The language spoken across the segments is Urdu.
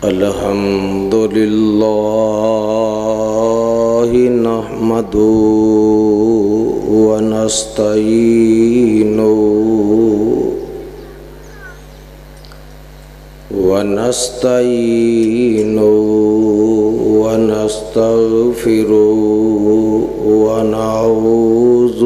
الحمد لله نحمده ونستعينه ونستغفره ونعوذ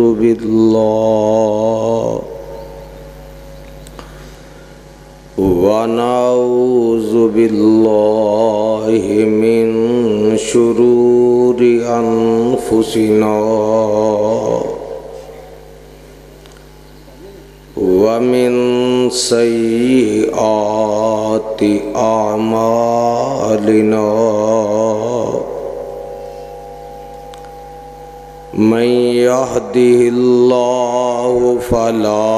بالله من شرور أنفسنا ومن سيئات أعمالنا من يهده الله فلا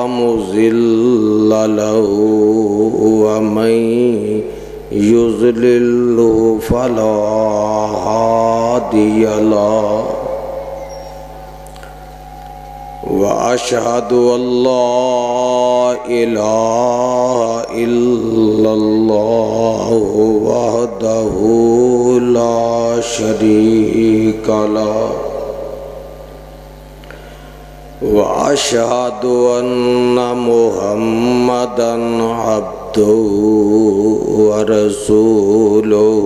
مضل له ومن يضلل فلا هادي له وأشهد أن لا إله إلا الله وحده لا شريك له وأشهد أن محمدًا عبده ورسوله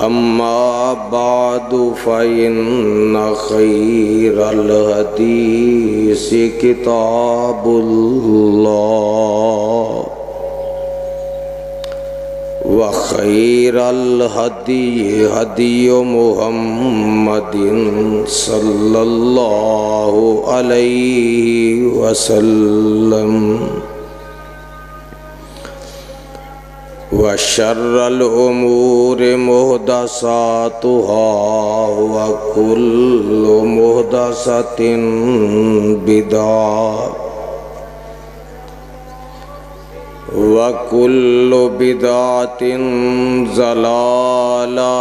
أما بعد فإن خير الحديث كتاب الله وخير الهدي هدي محمد صلى الله عليه وسلم وشر الأمور محدثاتها وكل محدثة بدعة وكل بدعة ضلالة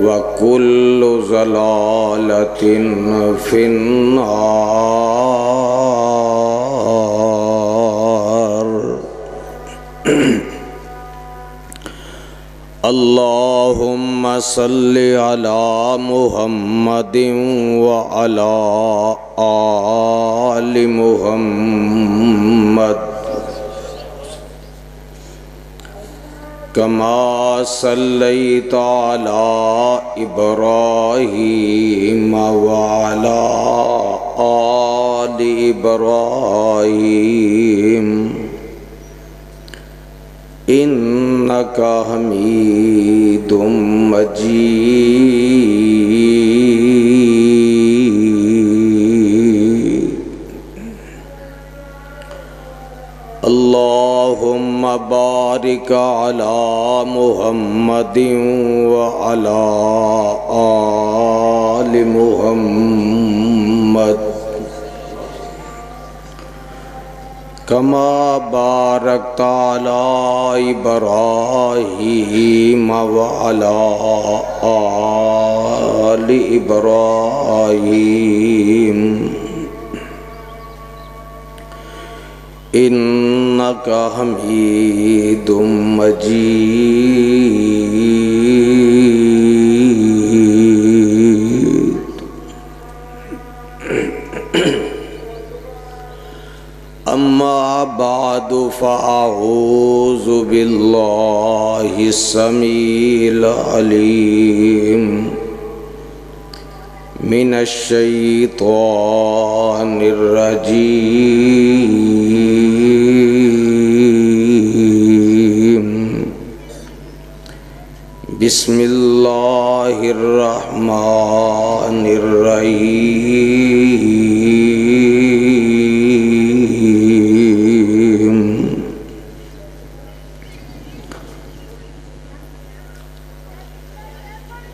وكل ضلالة في النار. اللهم صل على محمد وعلى آل محمد كما صليت على إبراهيم وعلى آل إبراهيم إنك حميد مجيد. اللهم بارك على محمد وعلى آل محمد كما باركت على إبراهيم وعلى آل إبراهيم إنك حميد مجيد. أما بعد فأعوذ بالله السميع العليم من الشيطان الرجيم. بسم الله الرحمن الرحيم.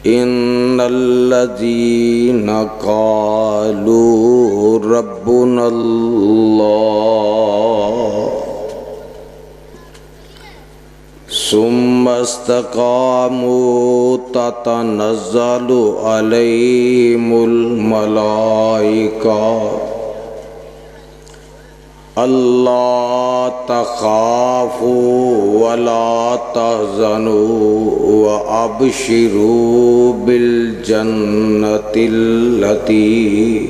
إن الذين قالوا ربنا الله ثم استقاموا تتنزل عليهم الملائكة ألا تخافوا ولا تحزنوا وأبشروا بالجنة التي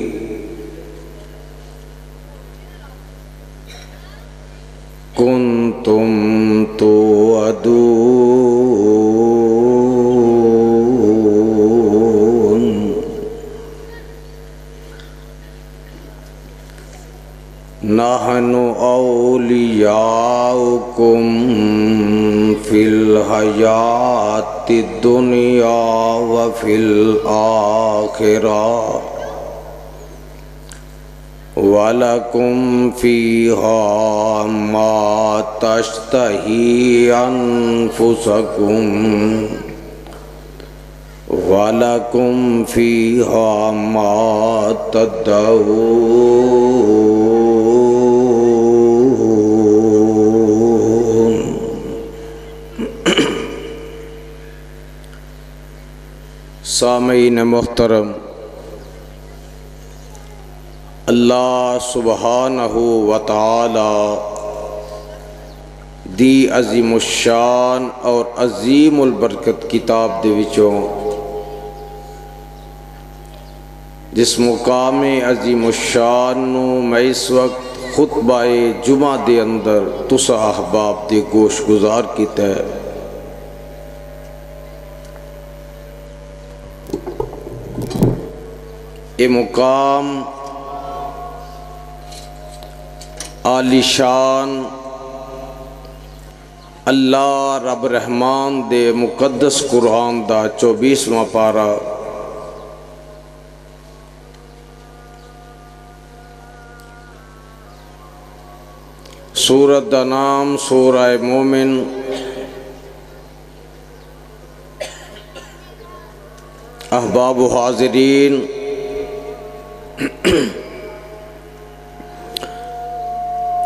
كنتم توعدون نحن أولياؤكم في الحياة الدنيا وفي الآخرة وَلَكُمْ فِيهَا مَا تَشْتَهِي أَنفُسُكُمْ وَلَكُمْ فِيهَا مَا تَدَّعُونَ۔ سامعین محترم، اللہ سبحانہ و تعالی دی عظیم الشان اور عظیم البرکت کتاب دے وچوں جس مقام عظیم الشان نو میں اس وقت خطبہ جمعہ دے اندر تسا احباب دے گوش گزار کیتا ہے۔ یہ مقام عالی شان اللہ رب رحمان دے مقدس قرآن دا 24واں پارہ سورت دا نام سورہ مومن، احباب و حاضرین،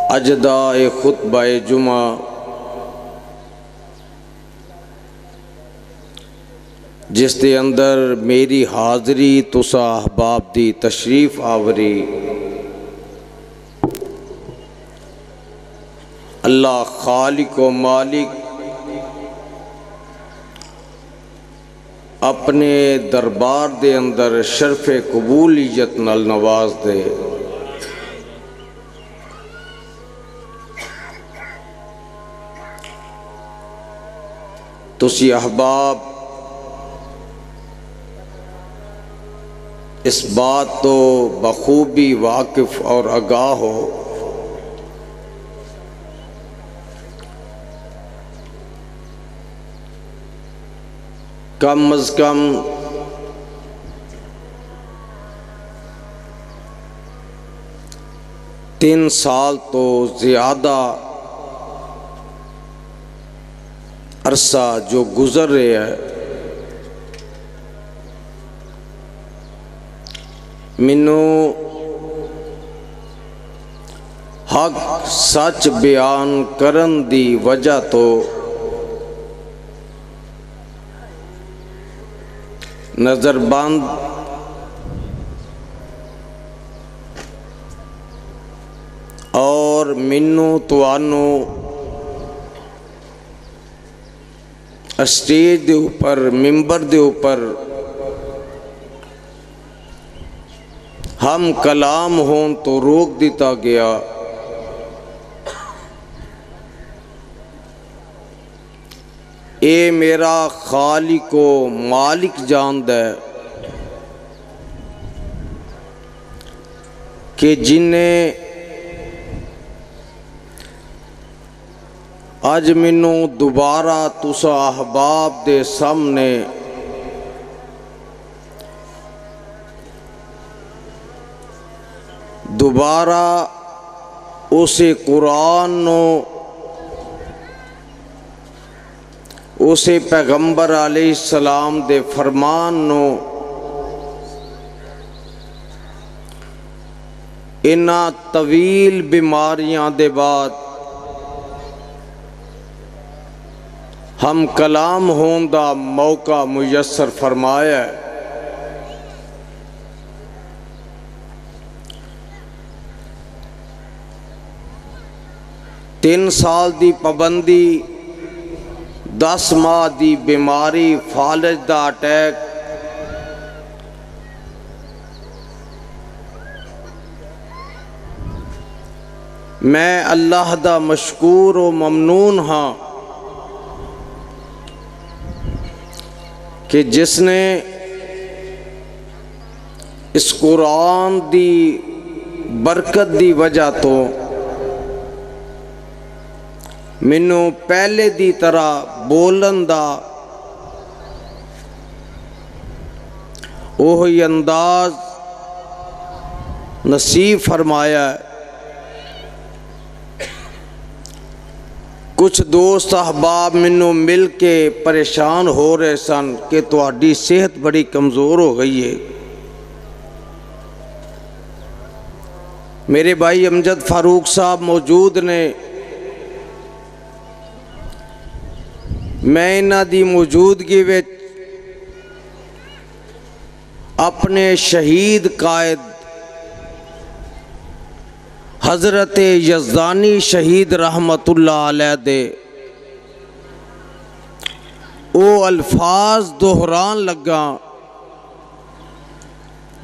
اجداء خطبہ جمعہ جس دے اندر میری حاضری تسا احباب دی تشریف آوری اللہ خالق و مالک اپنے دربار دے اندر شرف قبولیت نال نواز دے۔ تسی احباب اس بات تو بخوبی واقف اور آگاہ ہو کم از کم تین سال تو زیادہ عرصہ جو گزر رہے ہے، منوں حق سچ بیان کرن دی وجہ تو نظر بند اور منوں توانوں اسٹیج دے اوپر ممبر دے اوپر ہم کلام ہون تو روک دیتا گیا۔ اے میرا خالق و مالک جاند ہے کہ جنہیں آج منوں دوبارہ تسا احباب دے سامنے دوبارہ اسے قرآن نو اسے پیغمبر علیہ السلام دے فرمان نو انہا طویل بیماریاں دے بعد ہم کلام ہون دا موقع میسر فرمایا ہے۔ 3 سال دی پابندی، 10 ماہ دی بیماری، فالج دا اٹیک، میں اللہ دا مشکور و ممنون ہاں کہ جس نے اس قرآن دی برکت دی وجہ تو مینوں پہلے دی طرح بولن دا وہی انداز نصیب فرمایا ہے۔ کچھ دوست احباب مینوں مل کے پریشان ہو رہے سن کہ تہاڈی صحت بڑی کمزور ہو گئی ہے۔ میرے بھائی امجد فاروق صاحب موجود نے، میں انہاں دی موجودگی وچ اپنے شہید قائد حضرت یزدانی شہید رحمت اللہ علیہ دے او الفاظ دہران لگا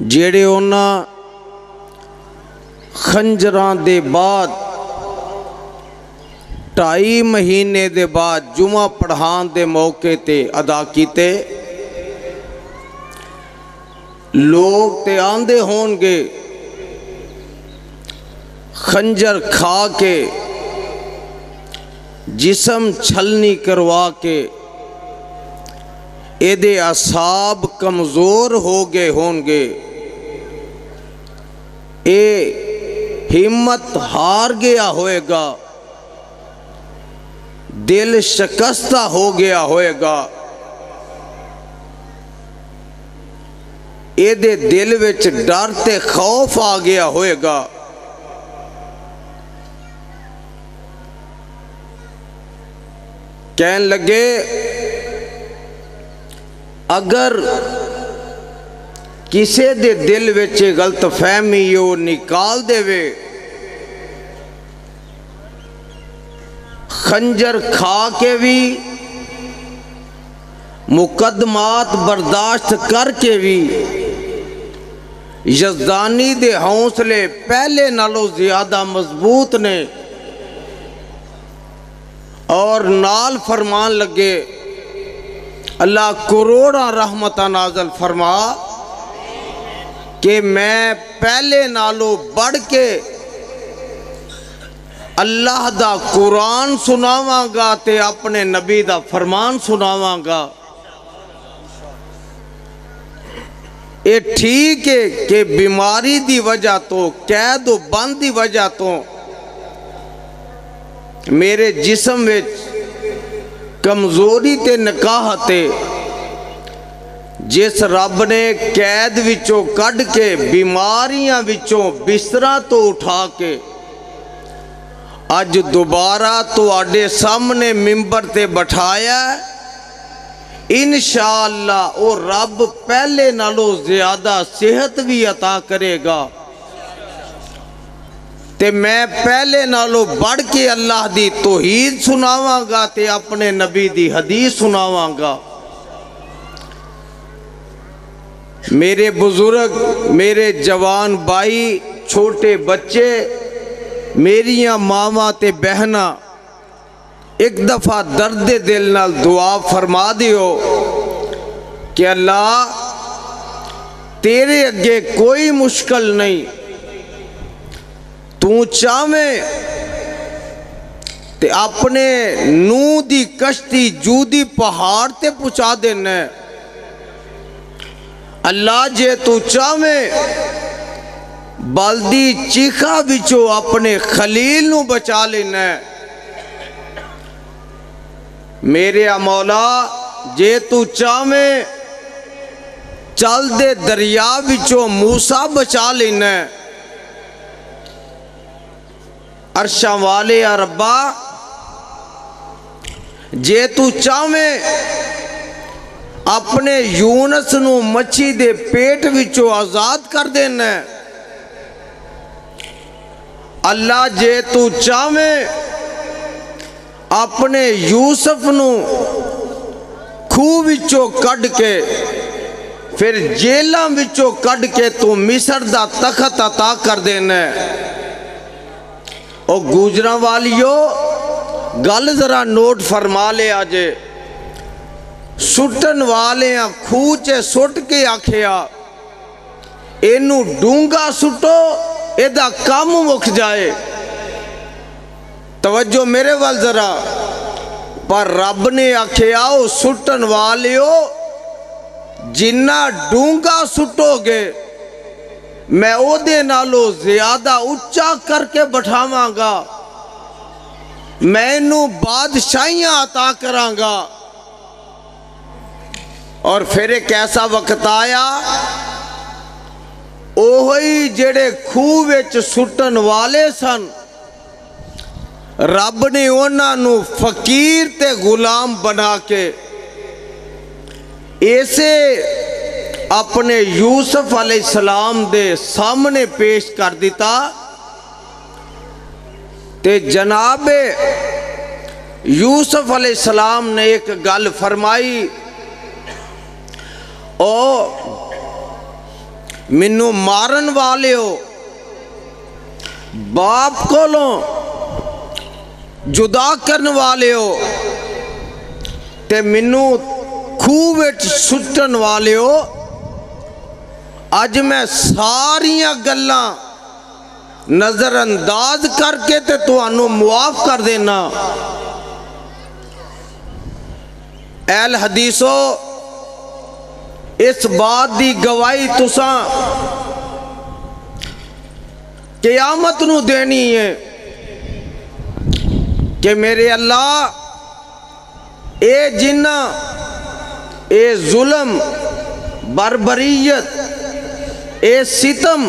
جیڑے انہاں خنجران دے بعد 2.5 مہینے دے بعد جمعہ پڑھان دے موقع تے ادا کیتے۔ لوگ تے آندے ہون گے خنجر کھا کے، جسم چھلنی کروا کے، ایدے اعصاب کمزور ہو گئے ہون گے، اے ہمت ہار گیا ہوئے گا، دل شکستہ ہو گیا ہوئے گا، ایدے دل وچ ڈر تے خوف آ گیا ہوئے گا۔ کہن لگے اگر کسے دے دل وچ غلط فہمی او نکال دے وے، خنجر کھا کے بھی، مقدمات برداشت کر کے بھی، یزدانی دے حوصلے پہلے نالوں زیادہ مضبوط نے، اور نال فرمان لگے اللہ کروڑاں رحمتہ نازل فرما کہ میں پہلے نالوں بڑھ کے اللہ دا قرآن سناواں گا تے اپنے نبی دا فرمان سناواں گا۔ اے ٹھیک ہے کہ بیماری دی وجہ تو، قید و بند دی وجہ تو میرے جسم وچ کمزوری تے نکاہتے، جس رب نے قید وچوں کڈ کے، بیماریاں وچوں بسترہ تو اٹھا کے اج دوبارہ تو آڈے سامنے ممبر تے بٹھایا ہے، انشاءاللہ او رب پہلے نالوں زیادہ صحت بھی عطا کرے گا، تے میں پہلے نالوں بڑھ کے اللہ دی توحید سناواں گا تے اپنے نبی دی حدیث سناواں گا۔ میرے بزرگ، میرے جوان بھائی، چھوٹے بچے، میریاں ماما تے بہنا، ایک دفعہ درد دل نال دعا فرما دیو کہ اللہ تیرے اگے کوئی مشکل نہیں، تو چاہویں تے اپنے نو دی کشتی جودی پہاڑ تے پہنچا دینا ہے۔ اللہ جے تو چاہویں بالدی چیخا بچو اپنے خلیل نو بچا لینا ہے۔ میرے مولا جے تو چاہویں چل دے دریا بچو موسیٰ بچا لینا ہے۔ عرشاں والے یا ربا جے تو چاہویں اپنے یونس نو مچھی دے پیٹ وچوں آزاد کر دینا ہے، اللہ جے تو چاہویں اپنے یوسف نو کھوہ وچوں کڈ کے پھر جیلاں وچوں کڈ کے تو مصر دا تخت عطا کر دینا ہے۔ او گوجراں والیو گل ذرا نوٹ فرما لے آجے، سٹن والے کھوہ چے سٹ کے آکھیا اینو ڈونگا سٹو ایدہ کام مک جائے۔ توجہ میرے وال ذرا، پر رب نے آکھیا او سٹن والیو جنہ ڈونگا سٹو گے میں او دے نالو زیادہ اچھا کر کے بٹھاواں گا، میں انہوں بادشاہیاں عطا کراں گا۔ اور پھر ایک ایسا وقت آیا اوہی جڑے کھوہ وچ سٹن والے سن، رب نے انہاں نو فقیر تے غلام بنا کے ایسے اپنے یوسف علیہ السلام دے سامنے پیش کر دیتا تے جناب یوسف علیہ السلام نے ایک گل فرمائی، او منو مارن والے ہو، باپ کو لو جدا کرن والے ہو تے منو کھوہ وچ سٹن والے ہو، آج میں ساریاں گلاں نظر انداز کر کے تے تو انو معاف کر دینا۔ اہل حدیثو اس بات دی گواہی تساں قیامت نو دینی ہے کہ میرے اللہ اے جنہ اے ظلم بربریت اے ستم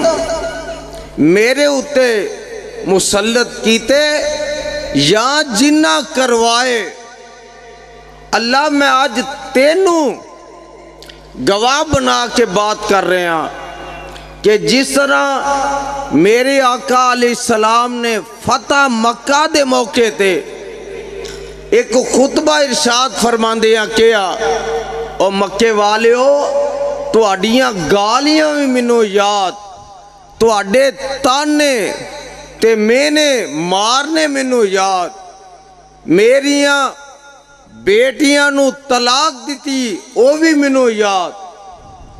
میرے اتے مسلط کیتے یا جنہ کروائے، اللہ میں آج تینوں گواہ بنا کے بات کر رہے ہیں کہ جس طرح میرے آقا علیہ السلام نے فتح مکہ دے موقع تے ایک خطبہ ارشاد فرماندیاں کیا، او مکے والے ہو تو اڈیاں گالیاں بھی منو یاد، تو اڈے تانے تے میں نے مارنے منو یاد، میریاں بیٹیاں نو طلاق دیتی او بھی منو یاد،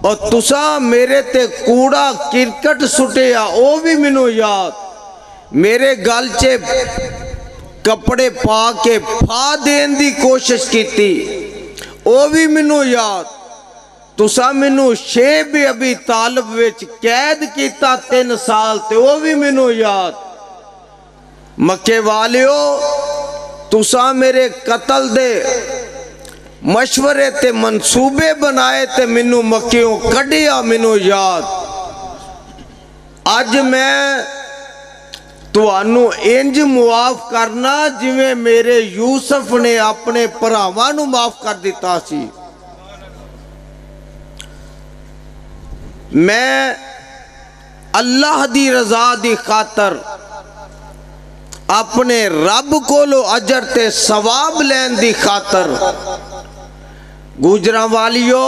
اور تساں میرے تے کوڑا کرکٹ سٹیا او بھی منو یاد، میرے گل چے کپڑے پا کے پھا دین دی کوشش کیتی او بھی منو یاد، تساں منو شیب ابی طالب وچ قید کیتا 3 سال تے او بھی منو یاد، مکے والیو تساں میرے قتل دے مشورے تے منصوبے بنائے تے منو مکیوں کڈیا منو یاد، آج میں تو انو انج معاف کرنا جویں میرے یوسف نے اپنے پراواں نو معاف کر دیتا سی۔ میں اللہ دی رضا دی خاطر اپنے رب کو لو اجر تے ثواب لین دی خاطر گجراں والیو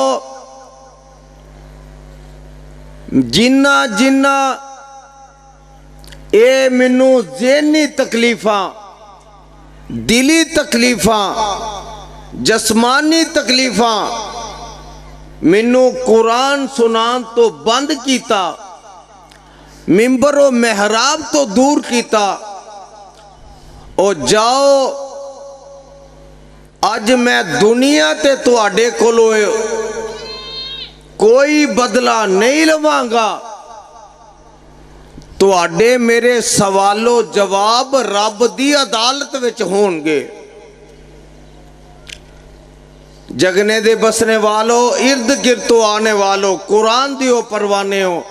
جنہ جنہ اے منو ذہنی تکلیفاں دلی تکلیفاں جسمانی تکلیفاں منو قرآن سنان تو بند کیتا، ممبر و محراب تو دور کیتا، او جاؤ آج میں دنیا تے تو آڈے کو لوئے کوئی بدلہ نہیں لواں گا، تو آڈے میرے سوال و جواب رب دی عدالت وچ ہون گے۔ جگنے دے بسنے والو ارد گرد تو آنے والو قرآن دیو پروانے ہو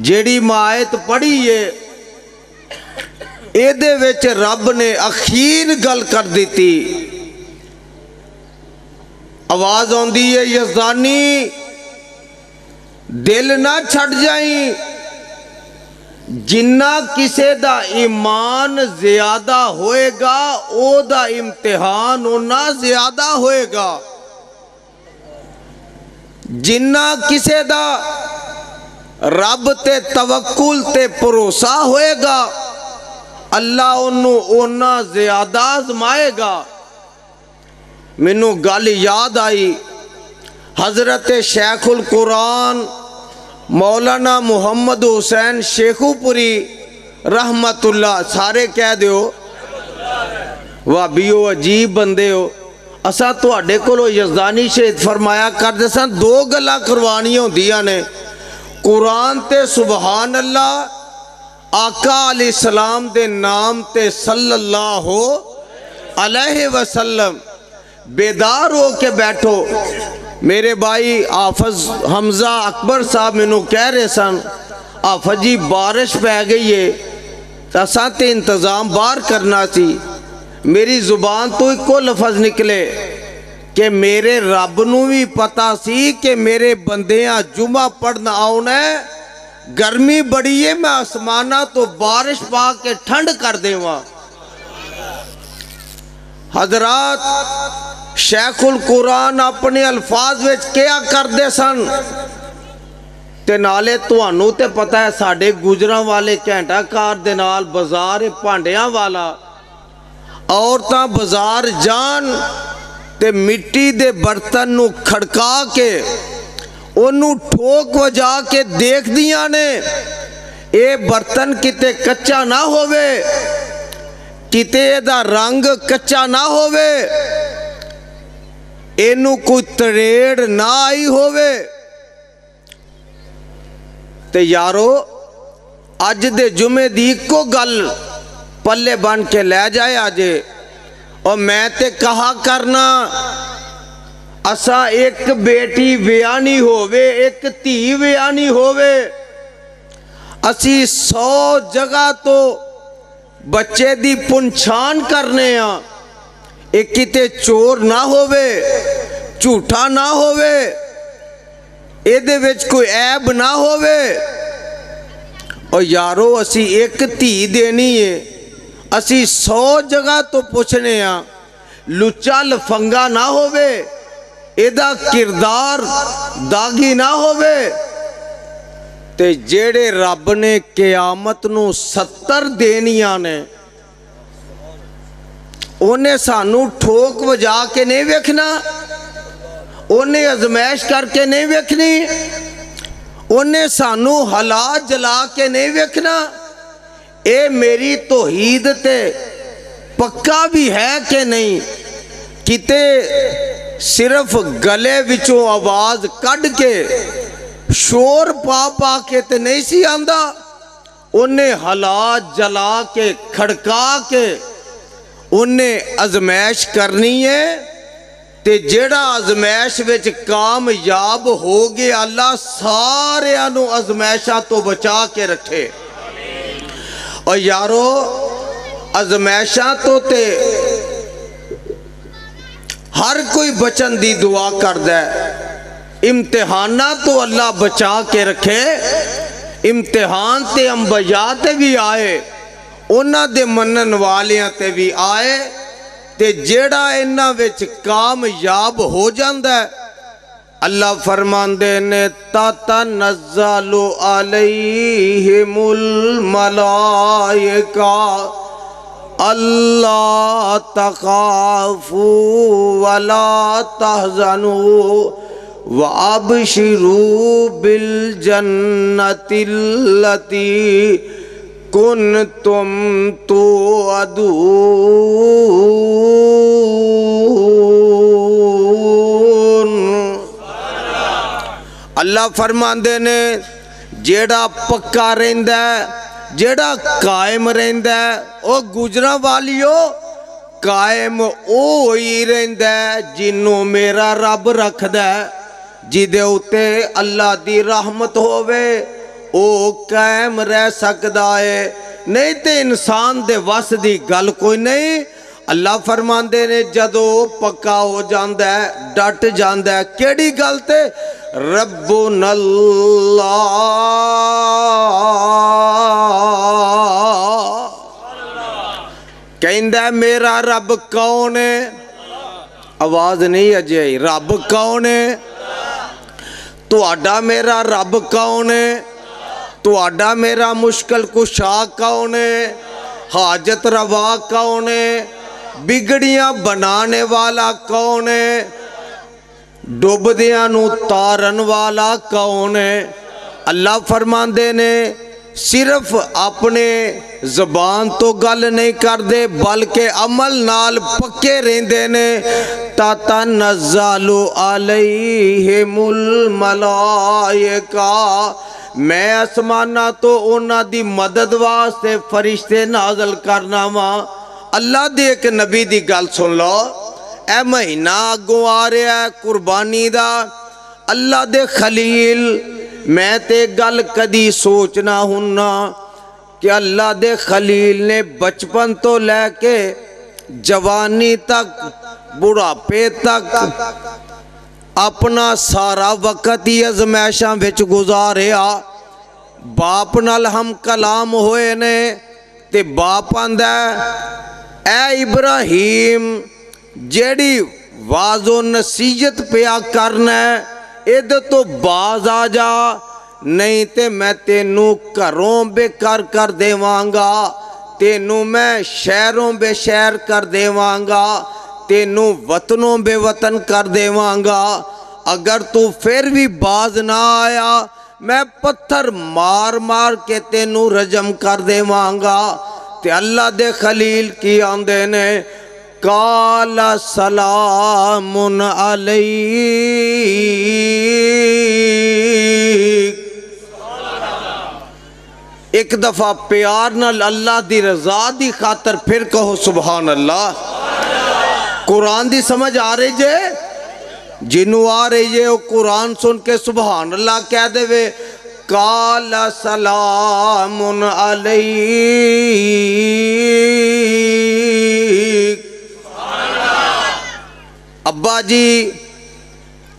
جیڑی آیت پڑھی ہے اے دے وچ رب نے اخیر گل کر دیتی آواز آندی ہے یزدانی دل نہ چھٹ جائیں، جنہ کسے دا ایمان زیادہ ہوئے گا او دا امتحان اونا زیادہ ہوئے گا، جنہ کسے دا رب تے توکل تے بھروسہ ہوئے گا اللہ انہوں اونا زیادہ آزمائے گا۔ مینوں گل یاد آئی، حضرت شیخ القرآن مولانا محمد حسین شیخو پوری رحمت اللہ، سارے کہہ دیو وابیو عجیب بندے ہو، اسا تو اڈے کولو یزدانی شہید فرمایا کر دے سن، دو گلا کروانی ہوندیاں نے، قرآن تے سبحان اللہ، آقا علیہ السلام دے نام تے صلی اللہ علیہ وسلم، بیدار ہو کے بیٹھو۔ میرے بھائی حافظ حمزہ اکبر صاحب میں نو کہہ رہے سن حافظ جی بارش پہ گئی ہے تساں تے انتظام بار کرنا سی، میری زبان تو ایک کو لفظ نکلے کہ میرے رب نو بھی پتا سی کہ میرے بندیاں جمعہ پڑھنا آؤنا ہے، گرمی بڑی ہے، میں آسمانہ تو بارش پا کے ٹھنڈ کر دے وہاں۔ حضرات شیخ القرآن اپنے الفاظ وچ کیا کر دے سن تے نالے توانو تے پتہ ہے ساڑھے گجراں والے کینٹا کار دے نال بازار پانڈیاں والا، عورتاں بازار جان تے مٹی دے برتن نو کھڑکا کے انہوں ٹھوک وجا کے دیکھ دیاں نے اے برتن کتے کچا نہ ہوئے، کتے دا رنگ کچا نہ ہوئے، اینو کوئی تریڑ نہ آئی ہوئے۔ تے یارو آج دے جمعے دی کو گل پلے بن کے لے جائے آجے، اور میں تے کہا کرنا اسا ایک بیٹی ویانی ہووے، ایک تھی ویانی ہووے، اسی 100 جگہ تو بچے دی پنچھان کرنے ہاں، ایک کتے چور نہ ہووے، جھوٹا نہ ہووے، ایدے وچ کوئی عیب نہ ہووے، اور یارو اسی ایک تھی دینی ہے، اسی 100 جگہ تو پوچھنے ہاں، لچا لفنگا نہ ہووے، ایدہ کردار داغی نہ ہووے، تے جیڑے رب نے قیامت نو 70 دینیاں نے انہیں سانو ٹھوک وجا کے نہیں ویکھنا، انہیں ازمائش کر کے نہیں ویکھنی، انہیں سانو حالات جلا کے نہیں ویکھنا، اے میری توحید تے پکا بھی ہے کہ نہیں، کتے صرف گلے وچوں آواز کڈ کے شور پا کے تے نہیں سی آندہ، انہیں حالات جلا کے کھڑکا کے انہیں ازمائش کرنی ہے، تے جیڑا ازمائش وچ کامیاب ہو گیا اللہ سارے انو ازمائشہ تو بچا کے رکھے۔ اور یارو ازمائشہ تو تے ہر کوئی بچن دی دعا کر دے، امتحانہ تو اللہ بچا کے رکھے، امتحان تے انبیاء تے بھی آئے، انہاں دے منن والیاں تے بھی آئے، تے جیڑا انہاں وچ کامیاب ہو جاندہ ہے اللہ فرماندے نے تَتَنَزَّلُ عَلَيْهِمُ الْمَلَائِكَةُ اللہ تخافوا ولا تحزنوا وَأَبْشِرُوا بِالْجَنَّةِ الَّتِي كُنْتُمْ تُوعَدُونَ۔ اللہ فرماندے نے جیڑا پکا رہندہ ہے، جیڑا قائم رہندہ ہے، او گجرہ والیو قائم او ہی رہندہ ہے جنوں میرا رب رکھ دے، جیدے ہوتے اللہ دی رحمت ہووے او قائم رہ سکدا ہے، نہیں تے انسان دے وس دی گل کوئی نہیں۔ اللہ فرماندے نے جدو پکا ہو جاندہ ہے ڈٹ جاندہ ہے کیڑی گلتے ربنا اللہ کہندہ ہے میرا رب کون ہے آواز نہیں اجائی رب کون ہے تو آڈا میرا رب کون ہے تو آڈا میرا مشکل کشا کون ہے حاجت روا کون ہے بگڑیاں بنانے والا کون ہے ڈوبدیاں نو تارن والا کون ہے اللہ فرماندے نے صرف اپنے زبان تو گل نہیں کر دے بلکہ عمل نال پکے رہندے نے تتنزل علیہم الملائکہ میں اسمانہ تو اونا دی مدد واسطے فرشتے نازل کرنا ماں اللہ دے ایک نبی دی گل سن لو اے مہینہ آگوں آ رہا ہے قربانی دا اللہ دے خلیل میں تے گل کدی سوچنا ہننا کہ اللہ دے خلیل نے بچپن تو لے کے جوانی تک بڑھاپے تک اپنا سارا وقت ہی ازمیشاں وچ گزاریا باپ نال ہم کلام ہوئے نے تے باپ آندہ اے ابراہیم جیڑی واز و نصیحت پیا کرنا ہے اد تو باز آ جا نہیں تے میں تینوں گھروں بے کر دیوانگا تینوں میں شہروں بے شہر کر دیوانگا تینوں وطنوں بے وطن کر دیوانگا اگر تو پھر بھی باز نہ آیا میں پتھر مار مار کے تینوں رجم کر دیوانگا تے اللہ دے خلیل کی آندے نے قال سلام علیک ایک دفعہ پیار نال اللہ دی رضا دی خاطر پھر کہو سبحان اللہ قرآن دی سمجھ آ رہی جے جنہوں آ رہی جے وہ قرآن سن کے سبحان اللہ کہہ دے وے قال سلام علیک ابا جی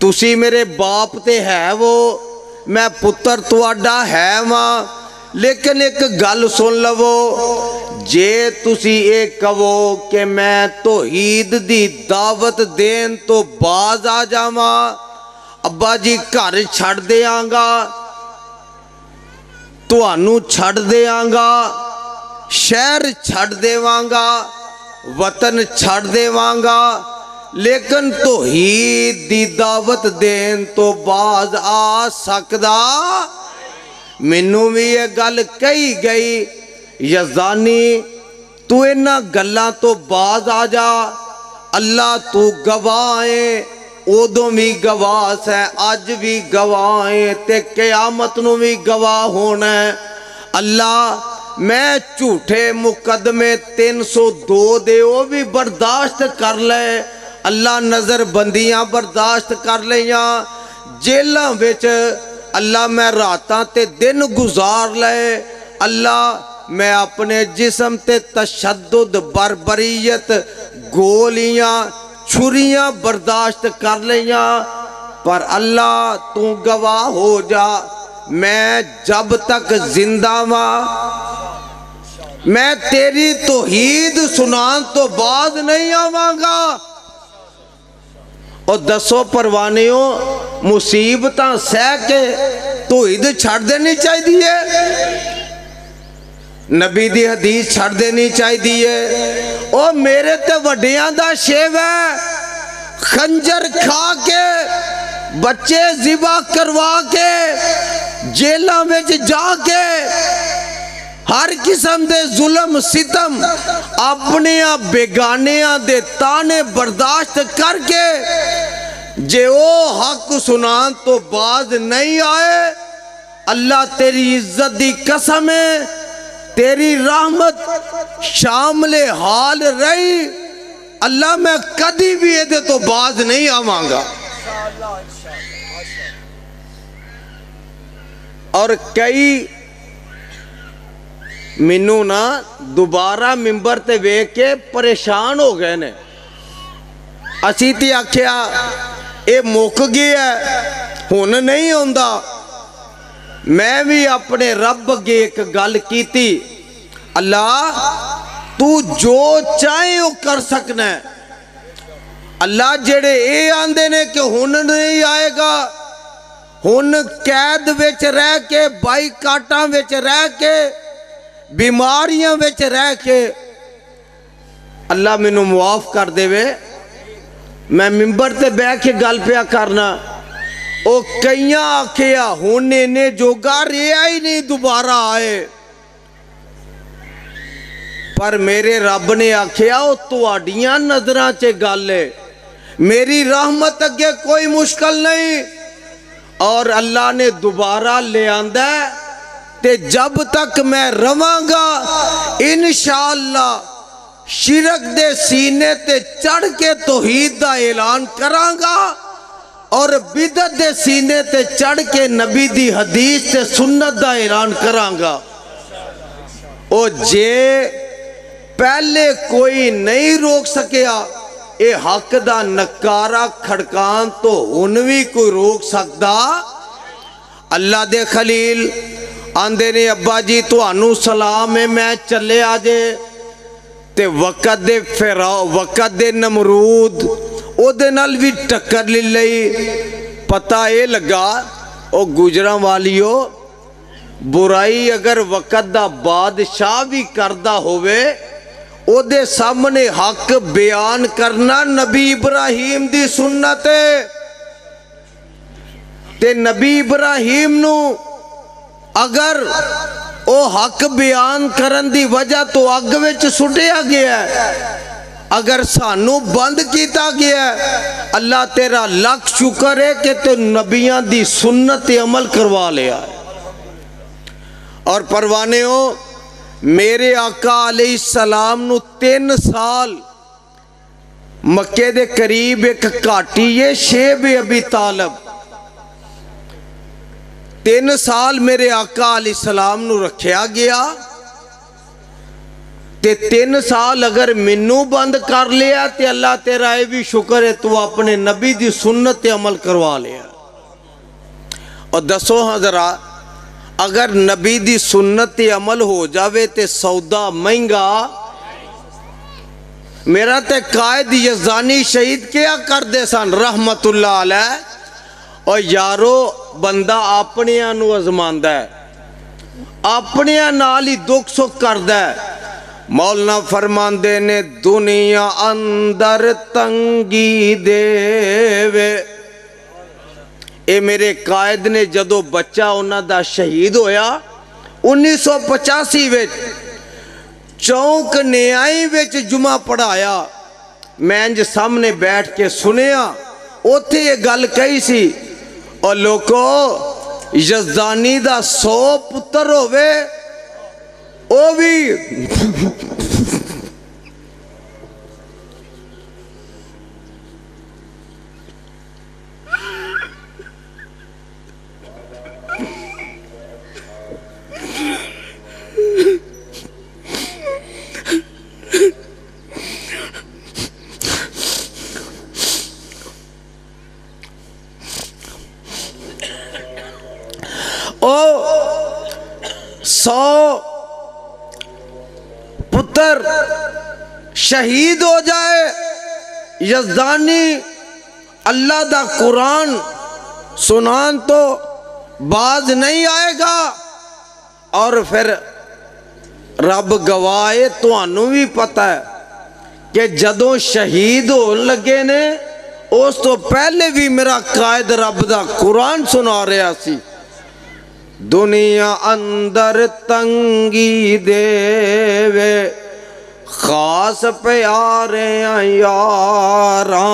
تسی میرے باپ تے ہے وہ میں پتر تو اڈا ہے ماں لیکن ایک گل سن لو جے تسی ایک کہو کہ میں توحید دی دعوت دین تو باز آ جا ماں ابا جی گھر چھڑ دے آنگا تو انو چھڑ دے آنگا شہر چھڑ دے وانگا وطن چھڑ دے وانگا لیکن توحید دی دعوت دین تو باز آ سکدا منوں بھی یہ گل کہی گئی یزدانی تو انہا گلاں تو باز آ جا اللہ تو گواہیں اودوں بھی گواہ ہے آج بھی گواہیں تے قیامت نو بھی گواہ ہونا ہے اللہ میں جھوٹے مقدمے 302 دے وہ بھی برداشت کر لے اللہ نظر بندیاں برداشت کر لیاں جیلاں وچ اللہ میں راتاں تے دن گزار لے اللہ میں اپنے جسم تے تشدد بربریت گولیاں چھریاں برداشت کر لیاں پر اللہ تو گواہ ہو جا میں جب تک زندہ ماں میں تیری توحید سنان تو باز نہیں آوانگا اور دسو پروانیوں مصیبتاں سہ کے توحید چھڑ دینی چاہی دیئے نبی دی حدیث چھڑ دینی چاہی دیئے او میرے تے وڈیاں دا شیو ہے خنجر کھا کے بچے ذبح کروا کے جیلاں وچ جا کے ہر قسم دے ظلم ستم اپنیاں بیگانیاں دے تانے برداشت کر کے جے او حق سنان تو باز نہیں آئے اللہ تیری عزت دی قسم ہے تیری رحمت شامل حال رہی اللہ میں کدی بھی یہ تو باز نہیں آوانگا اور کئی مینوں نا دوبارہ ممبر تے ویکھ کے پریشان ہو گئے نے. اسی تے آکھیا اے مک گیا ہے ہن نہیں ہوندا. میں بھی اپنے رب اگے ایک گل کیتی، اللہ تو جو چاہے وہ کر سکنا ہے. اللہ جڑے اے آندے نے کہ ہن نہیں آئے گا، ہن قید وچ رہ کے، بائی کاٹاں وچ رہ کے، بیماریاں وچ رہ کے اللہ مینوں معاف کر دے وے. میں ممبر تے بیٹھ کے گل پیا کرنا، او کئیاں آکھیا ہن انہیں جوگا رہا ہی نہیں دوبارہ آئے. پر میرے رب نے آکھیا او تواڈیاں نظراں چ گل ہے، میری رحمت اگے کوئی مشکل نہیں. اور اللہ نے دوبارہ لے آندا ہے تے جب تک میں رواں گا انشاءاللہ شرک دے سینے تے چڑھ کے توحید دا اعلان کراں گا، اور بدعت دے سینے تے چڑھ کے نبی دی حدیث تے سنت دا اعلان کراں گا. او جے پہلے کوئی نہیں روک سکیا، اے حق دا نکارہ کھڑکان تو ہنوی کوئی روک سکتا. اللہ دے خلیل آندے نے ابا جی تو انو سلام ہے میں چلے آجے. تے وقت دے نمرود او دے نال بھی ٹکر لی لئی. پتہ اے لگا او گجراں والیو برائی اگر وقت دا بادشاہ بھی کردہ ہوئے او دے سامنے حق بیان کرنا نبی ابراہیم دی سنت ہے. تے نبی ابراہیم نو اگر او حق بیان کرن دی وجہ تو اگ وچ سٹیا گیا ہے، اگر سانو بند کیتا گیا ہے، اللہ تیرا لاکھ شکر ہے کہ تو نبیاں دی سنت عمل کروا لیا ہے. اور پروانے ہو میرے آقا علیہ السلام نو 3 سال مکے دے قریب ایک کاٹی ہے شیب ابی طالب. 3 سال میرے آقا علیہ السلام نو رکھیا گیا تے 3 سال اگر منو بند کر لیا تے اللہ تیرا اے بھی شکر ہے تو اپنے نبی دی سنت عمل کروا لیا. اور دسو حضرات اگر نبی دی سنت عمل ہو جاوے تے سودا مہنگا. میرا تے قائد یزدانی شہید کیا کر دے سن رحمت اللہ علیہ. اور یارو بندہ اپنیاں نو ازماندہ ہے، اپنیاں نال ہی دکھ سکھ کردہ ہے. مولانا فرماندے نے دنیا اندر تنگی دے وے. اے میرے قائد نے جدو بچہ انہاں دا شہید ہویا 1985 وچ چونک نیائی وچ جمعہ پڑھایا. میں انج سامنے بیٹھ کے سنیا اوتھے یہ گل کہی سی اور لوگو یزدانی دا 100 پتر ہوئے او بھی او 100 پتر شہید ہو جائے، یزدانی اللہ دا قرآن سنان تو باز نہیں آئے گا. اور پھر رب گواہے تو انہوں بھی پتہ ہے کہ جدوں شہید ہو لگے نے اس تو پہلے بھی میرا قائد رب دا قرآن سنا رہا سی. دنیا اندر تنگی دے وے خاص پیارے یاراں،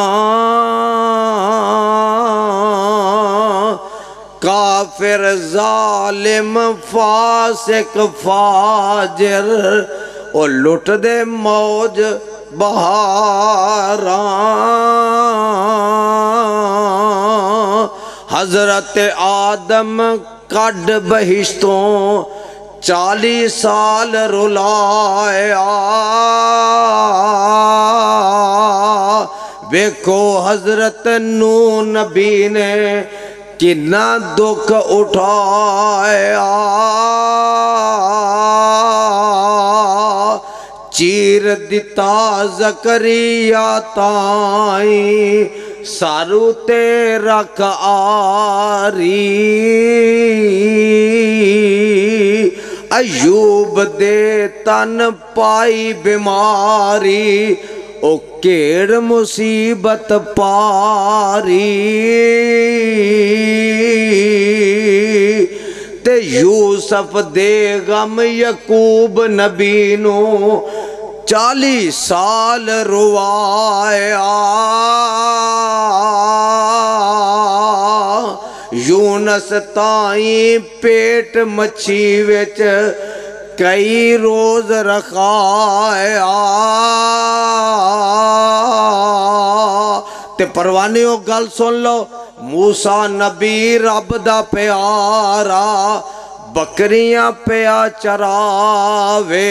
کافر ظالم فاسق فاجر او لٹ دے موج بہاراں. حضرت آدم کڈ بہشتوں 40 ਸਾਲ ਰੁਲਾਇਆ। ਵੇਖੋ ਹਜ਼ਰਤ ਨੂੰ ਨਬੀ ਨੇ ਕਿੰਨਾ ਦੁੱਖ ਉਠਾਇਆ। ਚੀਰ ਦਿੱਤਾ ਜ਼ਕਰੀਆ ਤਾਈ ਸਾਰੂ ਤੇ ਰੱਖ ਆਰੀ। ਅਯੂਬ ਦੇ ਤਨ ਪਾਈ ਬਿਮਾਰੀ ਉਹ ਘੇੜ ਮੁਸੀਬਤ ਪਾਰੀ। ਤੇ ਯੂਸਫ ਦੇ ਗਮ ਯਕੂਬ ਨਬੀ ਨੂੰ 40 ਸਾਲ ਰਵਾਇਆ। ਯੂਨਸ ਤਾਈ ਪੇਟ ਮੱਛੀ ਵਿੱਚ ਕਈ ਰੋਜ਼ ਰਖਾਇਆ। ਤੇ ਪਰਵਾਨਿਓ ਗੱਲ ਸੁਣ ਲਓ, ਮੂਸਾ ਨਬੀ ਰੱਬ ਦਾ ਪਿਆਰਾ ਬੱਕਰੀਆਂ ਪਿਆ ਚਰਾਵੇ।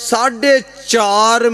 4.5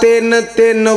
3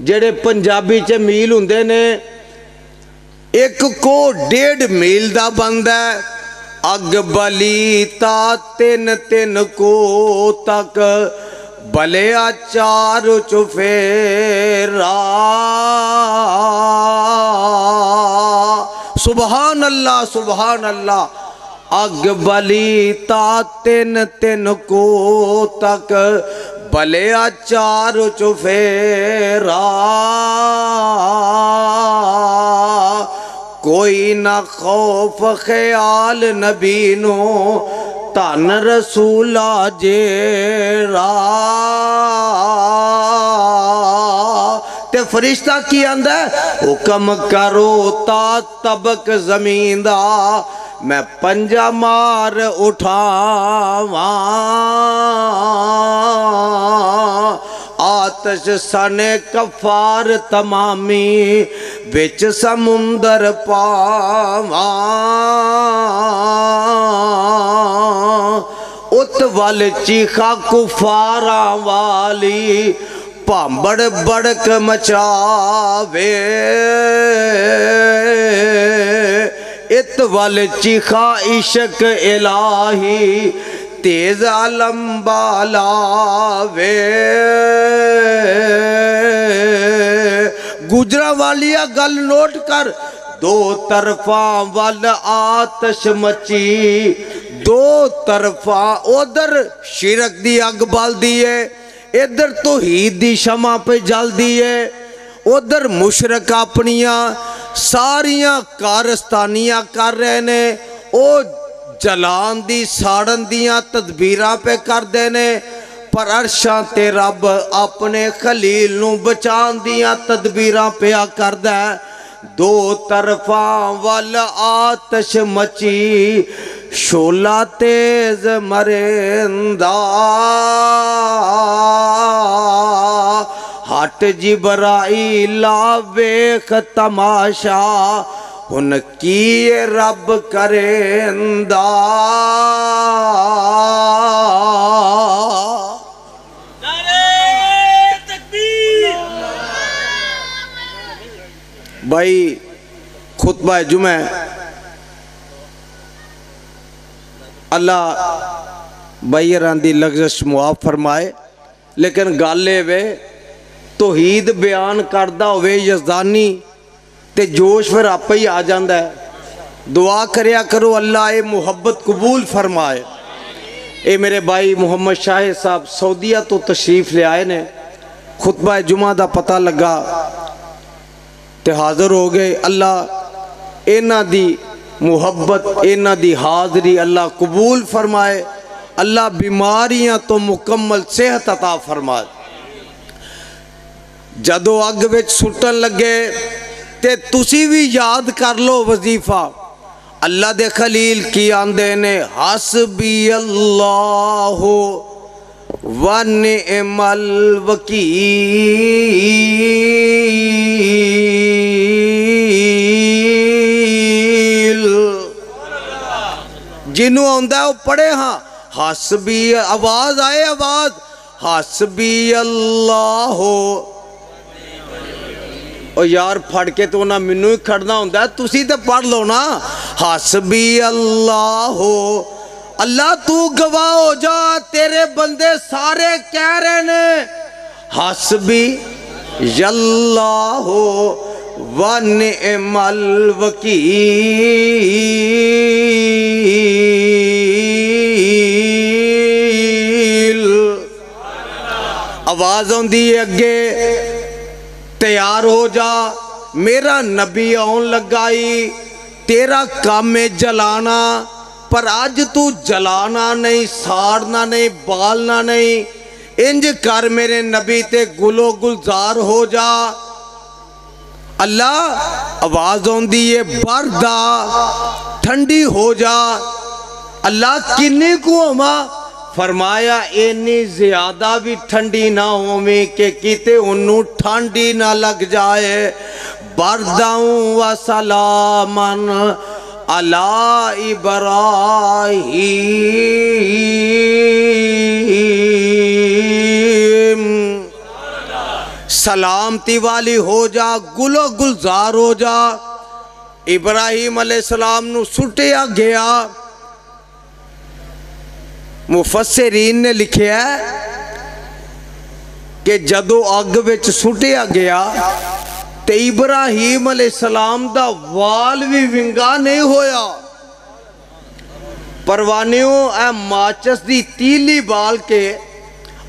جڑے پنجابی چ میل ہوندے نے، ایک کو 1.5 میل دا بندا ہے، اگ بلی تا 3 کو تک بلیا 4 چفیرا۔ سبحان اللہ سبحان اللہ۔ اگ بلی تا 3 کو تک بلیا 4 چفیرا۔ کوئی نہ خوف خیال نبی نو تن رسولہ جیڑا۔ تے فرشتہ کی آندہ ہے حکم کرو تا طبق زمین دا میں پنجا مار اٹھاواں۔ آتش سنے کفار تمامی بچ سمندر پاواں۔ ات وال چیخا کفاراں والی پامبڑ بڑک مچاوے۔ ات وال چیخا عشق الہی تیز علم بالاوے۔ گجرہ والیا گل نوٹ کر، 2 طرفاں وال آتش مچی، 2 طرفاں ادھر شرک دی اگ بال دیئے، ادھر توحید دی شمع پہ جل دیئے، ادھر مشرک اپنیاں ساریاں کارستانیاں کر رہے نے، او جلان دی ساڑن دیاں تدبیراں پہ کر دینے، پر عرشاں تے رب اپنے خلیل نو بچان دیاں تدبیراں پہ کر دے۔ 2 طرفاں وال آتش مچی، شولا تیز مرندہ، ہٹ جبرائیل ویکھ تماشا، ان کی رب کرندہ۔ بھائی خطبہ جمعہ اللہ بھائی راندی لغزش معاف فرمائے، لیکن گالے وے توحید بیان کردہ ہوئے یزدانی تے جوش پھر آپ ہی آ جاندہ ہے۔ دعا کریا کرو اللہ اے محبت قبول فرمائے۔ اے میرے بھائی محمد شاہ صاحب سعودیہ تو تشریف لے آئے نے، خطبہ جمعہ دا پتہ لگا تے حاضر ہو گئے۔ اللہ اینا دی محبت اینا دی حاضری اللہ قبول فرمائے، اللہ بیماریاں تو مکمل صحت عطا فرمائے۔ جدو اگ وچ سٹن لگے تے تسی بھی یاد کر لو وظیفہ، اللہ دے خلیل کی آندے نے حسبی اللہ ونعم الوکیل۔ جنہوں آندہ ہے وہ پڑھے ہاں حسبی، آواز آئے آواز، حسبی اللہ۔ اور یار پھڑ کے تو نہ منو ہی کھڑنا ہوندہ ہے، تسی تے پڑھ لو نا حسبی اللہ۔ اللہ تو گواہ ہو جا، تیرے بندے سارے کہہ رہے نے حسبی اللہ ونعم الوکیل۔ آواز ہوندی ہے اگے تیار ہو جا، میرا نبی آن لگائی، تیرا کام میں جلانا، پر آج تو جلانا نہیں، ساڑنا نہیں، بالنا نہیں، انج کر میرے نبی تے گلو گلزار ہو جا۔ اللہ آواز ہوندی ہے بردہ ٹھنڈی ہو جا۔ اللہ کنے کو ہما فرمایا اینی زیادہ بھی ٹھنڈی نہ ہومی کہ کتے انہوں ٹھنڈی نہ لگ جائے۔ برداؤں و سلامن علی ابراہیم۔ سلامتی والی ہو جا، گلو گلزار ہو جا۔ ابراہیم علیہ السلام نو سٹیا گیا۔ مفسرین نے لکھیا ہے کہ جدو اگ وچ سٹیا گیا تے ابراہیم علیہ السلام دا وال بھی ونگا نہیں ہویا۔ پروانیوں اے ماچس دی تیلی بال کے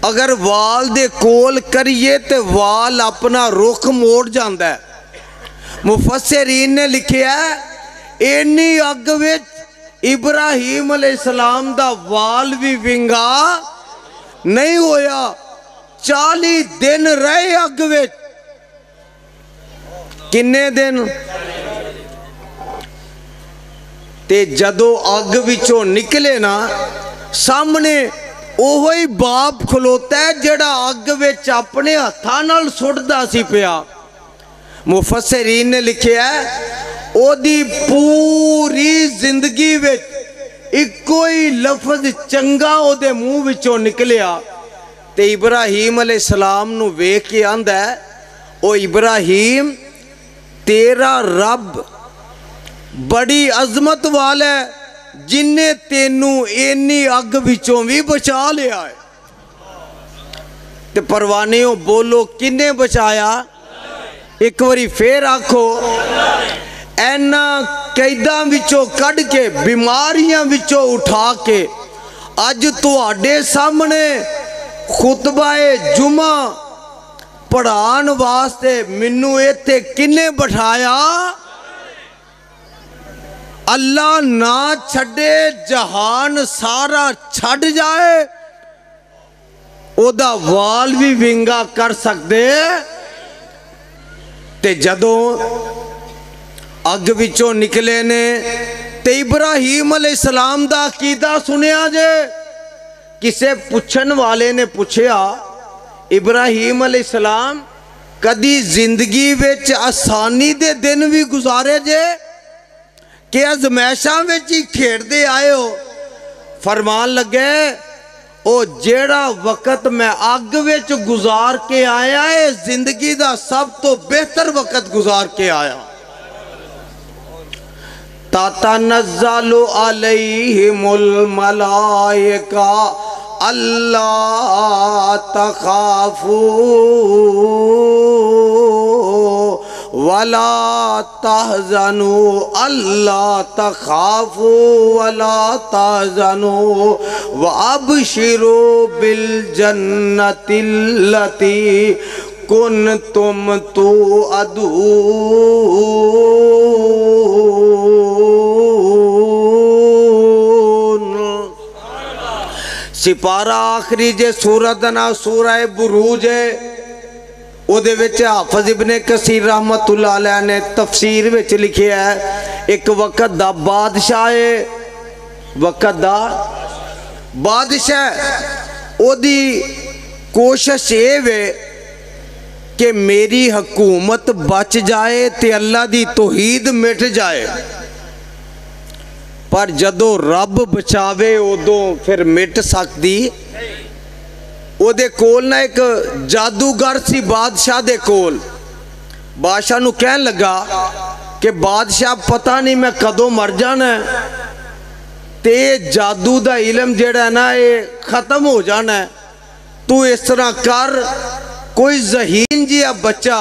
اگر وال دے کول کریے تے وال اپنا رخ موڑ جاندہ ہے۔ مفسرین نے لکھیا ہے اینی اگ وچ ابراہیم علیہ السلام دا وال بھی ونگا نہیں ہویا۔ 40 دن رہے اگ وچ۔ کنے دن؟ تے جدو اگ وچوں نکلے نا سامنے اوہی باپ کھلوتا ہے جڑا اگ وچ اپنے ہتھاں نال سٹدا سی پیا۔ مفسرین نے لکھیا ہے او دی پوری زندگی وچ ایک کوئی لفظ چنگا او دے منہ وچوں نکلیا۔ تے ابراہیم علیہ السلام نو ویکھ کے آندا ہے او ابراہیم تیرا رب بڑی عظمت والا ہے جن نے تینوں اینی اگ وچوں بھی بچا لیا ہے۔ تے پروانیوں بولو کنے بچایا؟ ایک واری پھر آکھو اینا قیداں وچوں کڈ کے بیماریاں وچوں اٹھا کے اج تواڈے سامنے خطبہ جمعہ پڑھان واسطے منو ایتھے کنے بٹھایا؟ اللہ نہ چھڑے جہان سارا چھڑ جائے او دا وال بھی ونگا کر سکتے۔ تے جدوں اگ وچوں نکلے نے تے ابراہیم علیہ السلام دا عقیدہ سنیا جے۔ کسے پوچھن والے نے پوچھیا ابراہیم علیہ السلام کدی زندگی وچ آسانی دے دن بھی گزارے جے کہ ازمیشاں وچ ہی کھیڑ دے آئے ہو؟ فرمان لگے او جیڑا وقت میں اگ وچ گزار کے آیا ہے زندگی دا سب تو بہتر وقت گزار کے آیا۔ تَتَنَزَّلُ عَلَيْهِمُ الْمَلَائِكَةُ أَلَّا تَخَافُوا وَلَا تَحْزَنُوا أَلَّا تَخَافُوا وَلَا تَحْزَنُوا وَأَبْشِرُوا بِالْجَنَّةِ الَّتِي كُنْتُمْ تُوعَدُونَ۔ سپارہ آخری جے سورت نا سورہ بروج ہے او دے وچ حافظ ابن کثیر رحمت اللہ علیہ نے تفسیر وچ لکھے ہے ایک وقت دا بادشاہ ہے، وقت دا بادشاہ او دی کوشش اے وے کہ میری حکومت بچ جائے تے اللہ دی توحید مٹ جائے، پر جدو رب بچاوے ادو پھر مٹ سکتی۔ او دے کول نا ایک جادوگر سی بادشاہ دے کول۔ بادشاہ نو کہن لگا کہ بادشاہ پتہ نہیں میں کدو مر جانا ہے تے جادو دا علم جیڑا ہے نا یہ ختم ہو جانا ہے، تو اس طرح کر کوئی ذہین جیا بچہ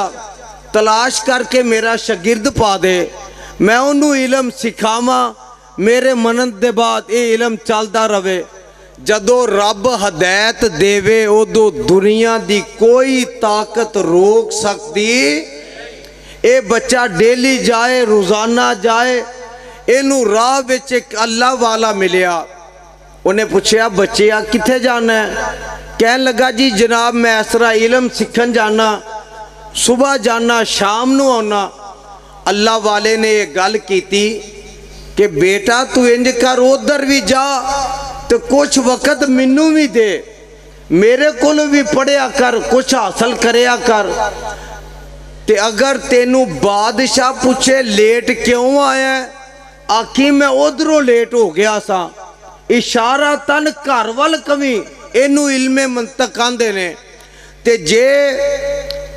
تلاش کر کے میرا شاگرد پا دے، میں انہوں علم سکھاواں، میرے منت دے بعد اے علم چلدا رہے۔ جدو رب ہدایت دیوے ادو دنیا دی کوئی طاقت روک سکتی۔ اے بچہ ڈیلی جائے، روزانہ جائے، اینو راہ وچ ایک اللہ والا ملیا، انہیں پوچھیا بچیا کتھے جانا ہے؟ کہن لگا جی جناب میں اس طرح علم سکھن جانا، صبح جانا شام نو آنا۔ اللہ والے نے یہ گل کیتی کہ بیٹا تو انج کر ادھر بھی جا تو کچھ وقت منو بھی دے، میرے کول بھی پڑھیا کر، کچھ حاصل کریا کر۔ تے اگر تینوں بادشاہ پوچھے لیٹ کیوں آیا ہے، آکھی میں ادھروں لیٹ ہو گیا سا، اشارہ تن کاروال کمی، اینو علم منطق آندے نے۔ تے جے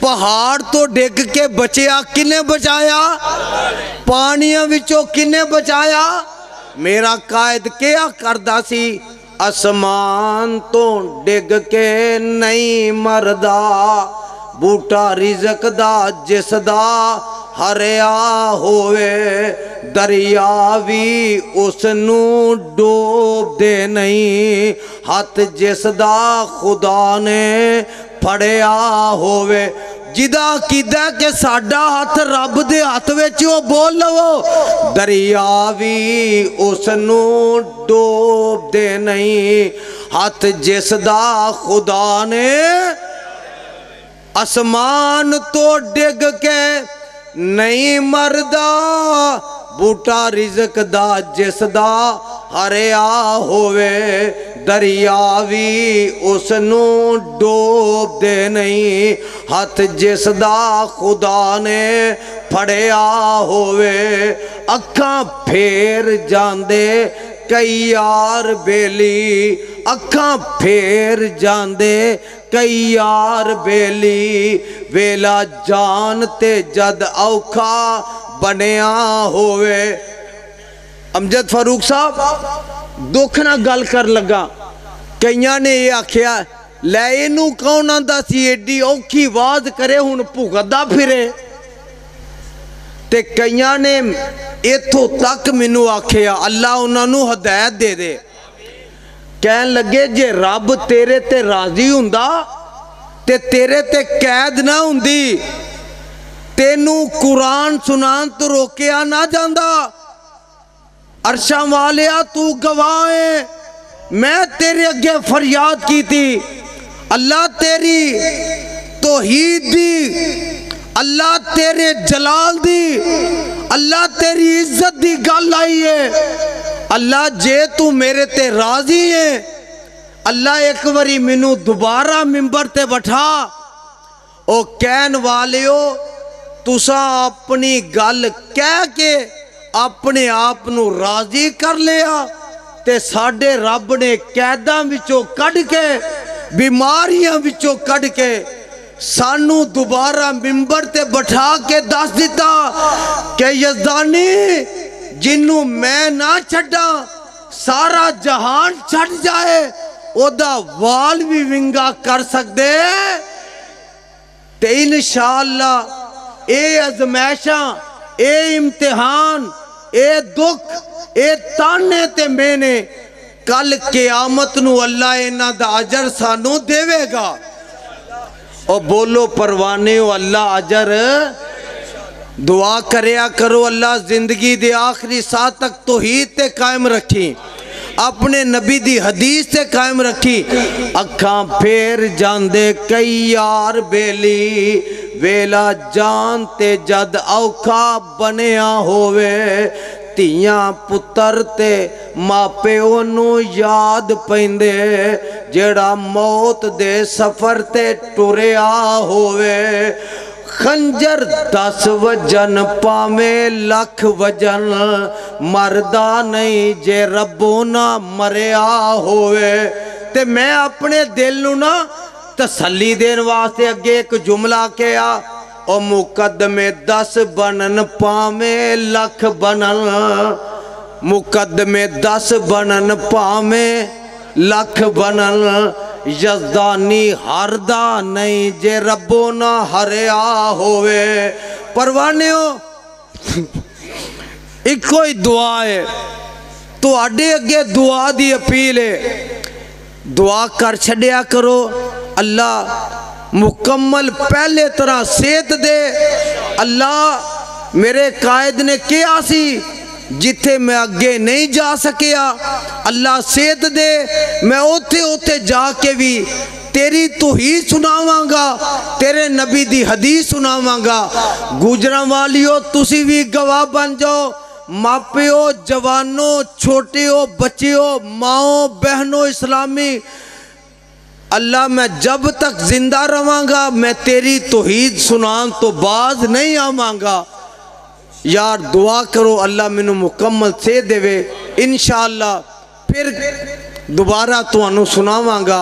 پہاڑ تو ڈگ کے بچیا کنے بچایا پانیاں وچوں کنے بچایا میرا قائد کیا کردا سی آسمان تو ڈگ کے نہیں مردا بوٹا رزق دا جس دا ہریا ہوئے دریا بھی اس نو ڈوب دے نہیں ہاتھ جس دا خدا نے پھڑیا ہوئے جدا کیدا کہ ساڈا ہاتھ رب دے ہاتھ وچ او بول لو دریا بھی اس نو ڈوب دے نہیں ہاتھ جس دا خدا نے آسمان تو ڈگ کے نہیں مردا بوٹا رزق دا جس دا ہریا ہوئے دریا بھی اس نو ڈوب دے نہیں ہاتھ جس دا خدا نے پھڑیا ہوئے اکھاں پھیر جاندے کئی یار بیلی اکھاں پھیر جاندے کئی یار بیلی ویلا جان تے جد اوکھا بنیا ہوئے امجد فاروق صاحب دکھ نہ گل کر لگا کئیاں نے یہ آکھیا لے انہوں کون آندہ سی ایڈی اوکھی واز کرے ہن پھگدا پھرے تے کئیاں نے ایتھو تک منو آکھیا اللہ انہوں نے ہدایت دے دے کہن لگے جے رب تیرے تے راضی ہوندا تے تیرے تے قید نہ ہوندی تینو قرآن سنان تو روکیا نہ جاندہ عرشاں والیا تو گواہیں میں تیرے اگے فریاد کی تھی اللہ تیری توحید دی اللہ تیرے جلال دی اللہ تیری عزت دی گل آئی ہے اللہ جے تو میرے تے راضی ہے اللہ ایک وری منو دوبارہ ممبر تے بٹھا او کہن والیو تسا اپنی گل کہہ کے اپنے آپنو راضی کر لیا تے ساڑھے رب نے قیداں وچوں کڑ کے بیماریاں وچوں کڑ کے سانو دوبارہ ممبر تے بٹھا کے دس دیتا کہ یزدانی جنوں میں نہ چھڑا سارا جہان چھڑ جائے او دا وال بھی ونگا کر سکتے تے انشاءاللہ اے ازمیشاں اے امتحان اے دکھ اے تانے تے میں نے کل قیامت نو اللہ اینا دا عجر سانو دیوے گا اور بولو پروانے ہو اللہ عجر دعا کریا کرو اللہ زندگی دے آخری ساتھ تک توحید تے قائم رکھی اپنے نبی دی حدیث تے قائم رکھی اکھاں پھیر جاندے کئی یار بیلی ویلا جان تے جد اوکھا بنیا ہوئے تیاں پتر تے ماپے انہوں یاد پہندے جیڑا موت دے سفر تے ٹوریا ہوئے خنجر 10 وجن پامے لکھ وجن مردہ نہیں جے ربو نہ مریا ہوئے تے میں اپنے دل نو نا تسلی دین واسطے اگے ایک جملہ کیا او مقدمے 10 بنن پامے لکھ بنن مقدمے 10 بنن پامے لکھ بنن یزدانی ہردہ نہیں جے ربو نہ ہریا ہوئے پروانے ہو ایک کوئی دعا ہے تو اڈے اگے دعا دی اپیل ہے دعا کر چھڑیا کرو اللہ مکمل پہلے طرح صحت دے اللہ میرے قائد نے کیا سی جتھے میں اگے نہیں جا سکیا اللہ صحت دے میں اوتے جا کے بھی تیری توحید سناواں گا تیرے نبی دی حدیث سناواں گا گجراں والیو تسی بھی گواہ بن جاؤ ماپیو جوانوں چھوٹیو بچیو ماؤں بہنوں اسلامی اللہ میں جب تک زندہ رہاں گا میں تیری توحید سنان تو باز نہیں آواں گا یار دعا کرو اللہ منو مکمل سے دے وے انشاءاللہ پھر دوبارہ تو انو سناواں گا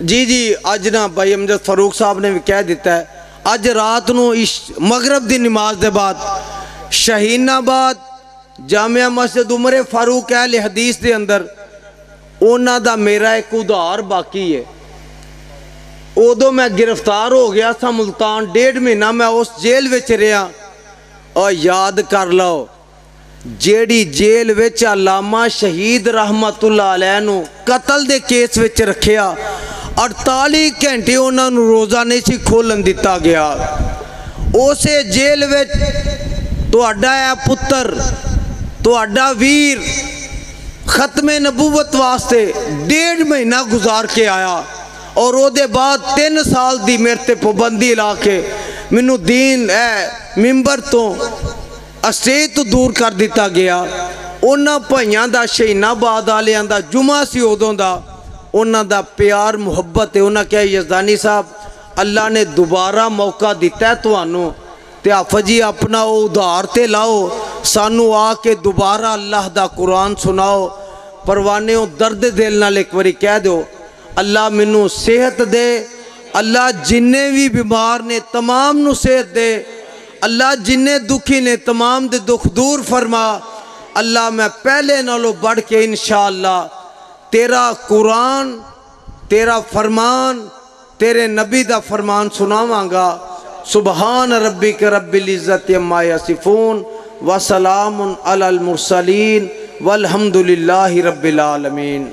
جی اج نا بھائی امجد فاروق صاحب نے بھی کہہ دیتا ہے اج رات نو مغرب دی نماز دے بعد شاہین آباد جامعہ مسجد عمر فاروق اہل حدیث دے اندر اونا دا میرا ایک ادھار باقی ہے. ادو میں گرفتار ہو گیا تھا ملتان 1.5 مہینہ میں اس جیل وچ رہا. اور یاد کر لو جیڑی جیل وچ علامہ شہید رحمت اللہ علیہ نو قتل دے کیس وچ رکھیا 48 گھنٹے انہاں نو روزہ نہیں سی کھولن دیتا گیا. اسے جیل وچ تہاڈا ہے پتر تہاڈا ویر ختم نبوت واسطے 1.5 مہینہ گزار کے آیا اور او دے بعد 3 سال دی میرے تے پابندی لا کے مینوں دین ممبر تو اسٹیج تو دور کر دیتا گیا. انہاں بھائیاں دا شاہین آباد والیاں دا جمعہ سی ادوں دا انہاں دا پیار محبت ہے. انہاں کہا یزدانی صاحب اللہ نے دوبارہ موقع دیتا ہے تانوں تے حافظ جی اپنا او ادھار تے لاؤ سانو آ کے دوبارہ اللہ دا قرآن سناؤ. پروانے درد دل نال ایک باری کہہ دو اللہ منو صحت دے. اللہ جننے بھی بیمار نے تمام نو صحت دے. اللہ جننے دکھی نے تمام دے دکھ دور فرما. اللہ میں پہلے نالو بڑھ کے انشاءاللہ تیرا قرآن تیرا فرمان تیرے نبی دا فرمان سناواں گا. سبحان ربک رب العزت عما یصفون وسلام علی المرسلین والحمد للہ رب العالمین.